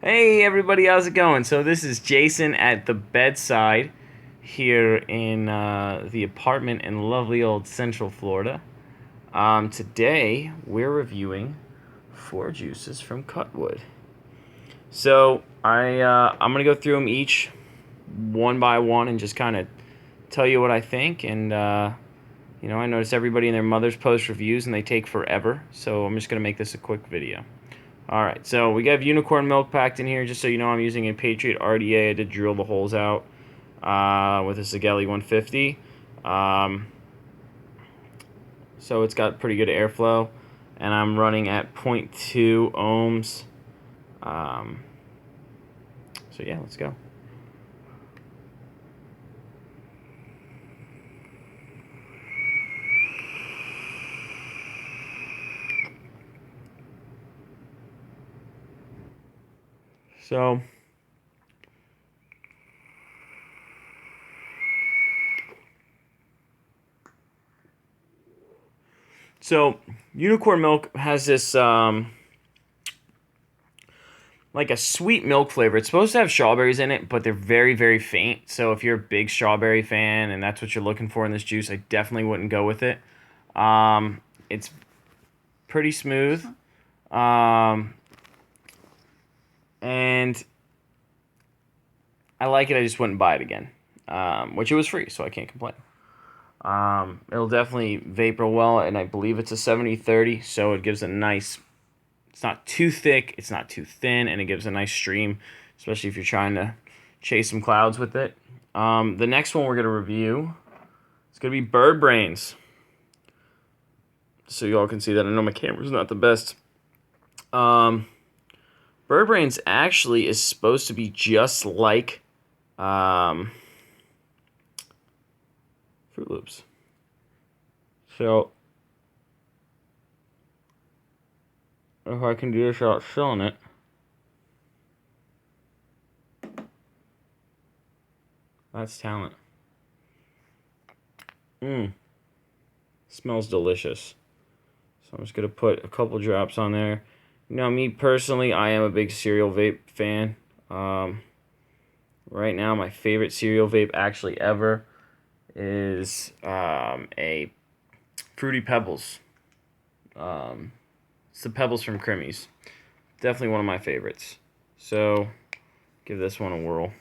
Hey everybody, how's it going? So this is Jason at the bedside here in the apartment in lovely old Central Florida. Today we're reviewing 4 juices from Cuttwood. So I'm gonna go through them each one by one and just kind of tell you what I think. And I notice everybody and their mothers post reviews and they take forever. So I'm just gonna make this a quick video. Alright, so we have unicorn milk packed in here. Just so you know, I'm using a Patriot RDA. I did drill the holes out with a Sigelli 150. So it's got pretty good airflow. And I'm running at 0.2 ohms. So yeah, let's go. So unicorn milk has this like a sweet milk flavor. It's supposed to have strawberries in it, but they're very, very faint. So if you're a big strawberry fan and that's what you're looking for in this juice, I definitely wouldn't go with it. It's pretty smooth. And I like it. I just wouldn't buy it again, which it was free, so I can't complain. It'll definitely vapor well, and I believe it's a 70-30, so it gives a nice, it's not too thick, it's not too thin, and it gives a nice stream, especially if you're trying to chase some clouds with it. The next one we're going to review is going to be Bird Brains. So you all can see that. I know my camera's not the best. Bird Brains actually is supposed to be just like Fruit Loops. So if I can do this without showing it. That's talent. Smells delicious. So I'm just going to put a couple drops on there. Now, me personally, I am a big cereal vape fan. Right now, my favorite cereal vape actually ever is a Fruity Pebbles. It's the Pebbles from Crimmies. Definitely one of my favorites. So, give this one a whirl.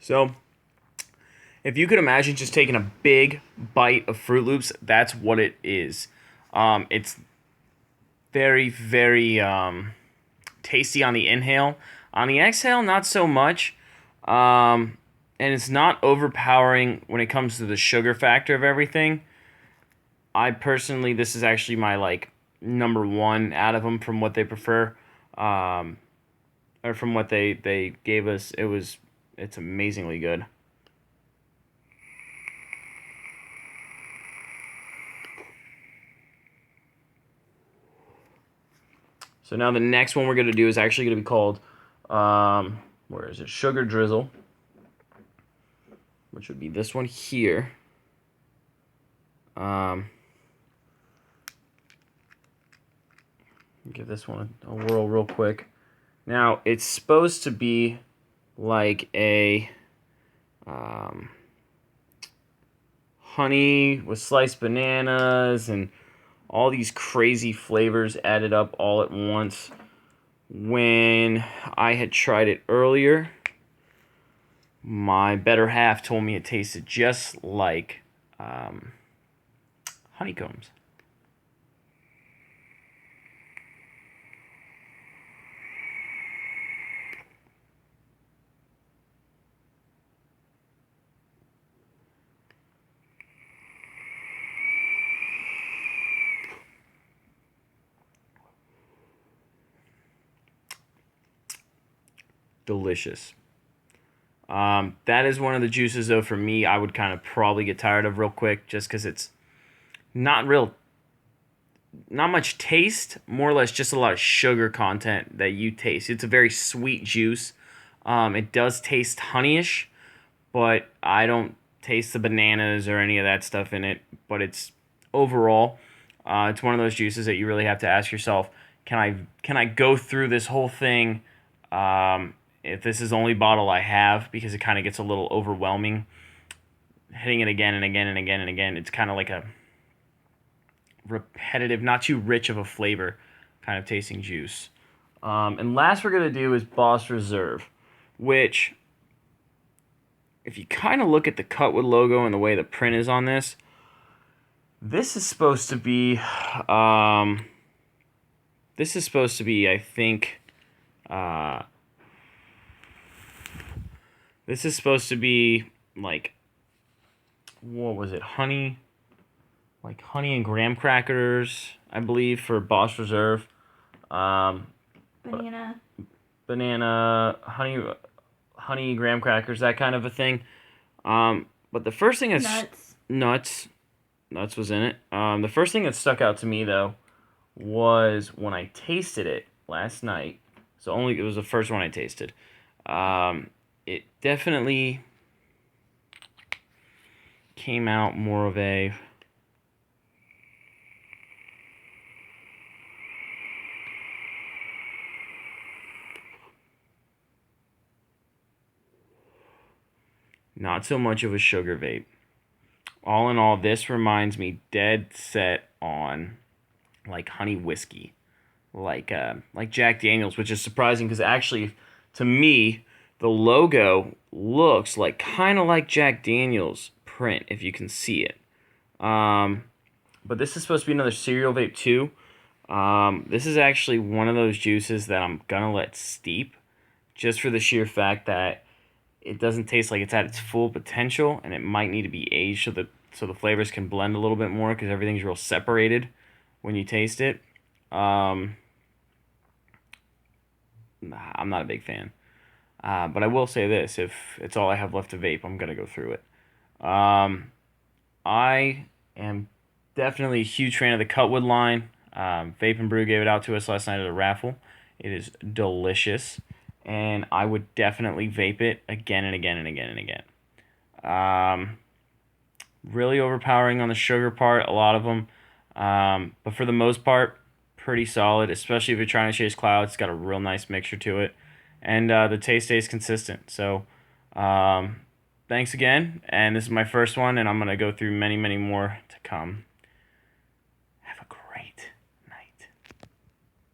So, if you could imagine just taking a big bite of Fruit Loops, that's what it is. It's very, very tasty on the inhale. On the exhale, not so much. And it's not overpowering when it comes to the sugar factor of everything. I personally, this is actually my number one out of them from what they prefer, or from what they gave us. It's amazingly good. So now the next one we're going to do is actually going to be called, where is it? Sugar Drizzle, which would be this one here. Give this one a whirl real quick. Now, it's supposed to be like a honey with sliced bananas and all these crazy flavors added up all at once. When I had tried it earlier, my better half told me it tasted just like honeycombs. Delicious. That is one of the juices, though, for me, I would kind of probably get tired of real quick, just because it's not real, not much taste, more or less just a lot of sugar content that you taste. It's a very sweet juice. It does taste honeyish, but I don't taste the bananas or any of that stuff in it. But it's overall, it's one of those juices that you really have to ask yourself, can I go through this whole thing if this is the only bottle I have, because it kind of gets a little overwhelming. Hitting it again and again and again and again, it's kind of like a repetitive, not too rich of a flavor kind of tasting juice. And last we're going to do is Boss Reserve, which, if you kind of look at the Cuttwood logo and the way the print is on this, this is supposed to be, I think, this is supposed to be like, what was it, honey and graham crackers, I believe, for Boss Reserve. Banana, honey, graham crackers, that kind of a thing. But the first thing that's nuts was in it. The first thing that stuck out to me though was when I tasted it last night. So it was the first one I tasted. It definitely came out more of a not so much of a sugar vape. All in all, this reminds me dead set on like honey whiskey, like Jack Daniels, which is surprising because actually, to me, the logo looks like kind of like Jack Daniels print if you can see it. But this is supposed to be another cereal vape too. This is actually one of those juices that I'm gonna let steep, just for the sheer fact that it doesn't taste like it's at its full potential, and it might need to be aged so the flavors can blend a little bit more, because everything's real separated when you taste it. I'm not a big fan. But I will say this, if it's all I have left to vape, I'm going to go through it. I am definitely a huge fan of the Cuttwood line. Vape and Brew gave it out to us last night at a raffle. It is delicious, and I would definitely vape it again and again and again and again. Really overpowering on the sugar part, a lot of them. But for the most part, pretty solid, especially if you're trying to chase clouds. It's got a real nice mixture to it. And the taste stays consistent. So thanks again. And this is my first one, and I'm going to go through many, many more to come.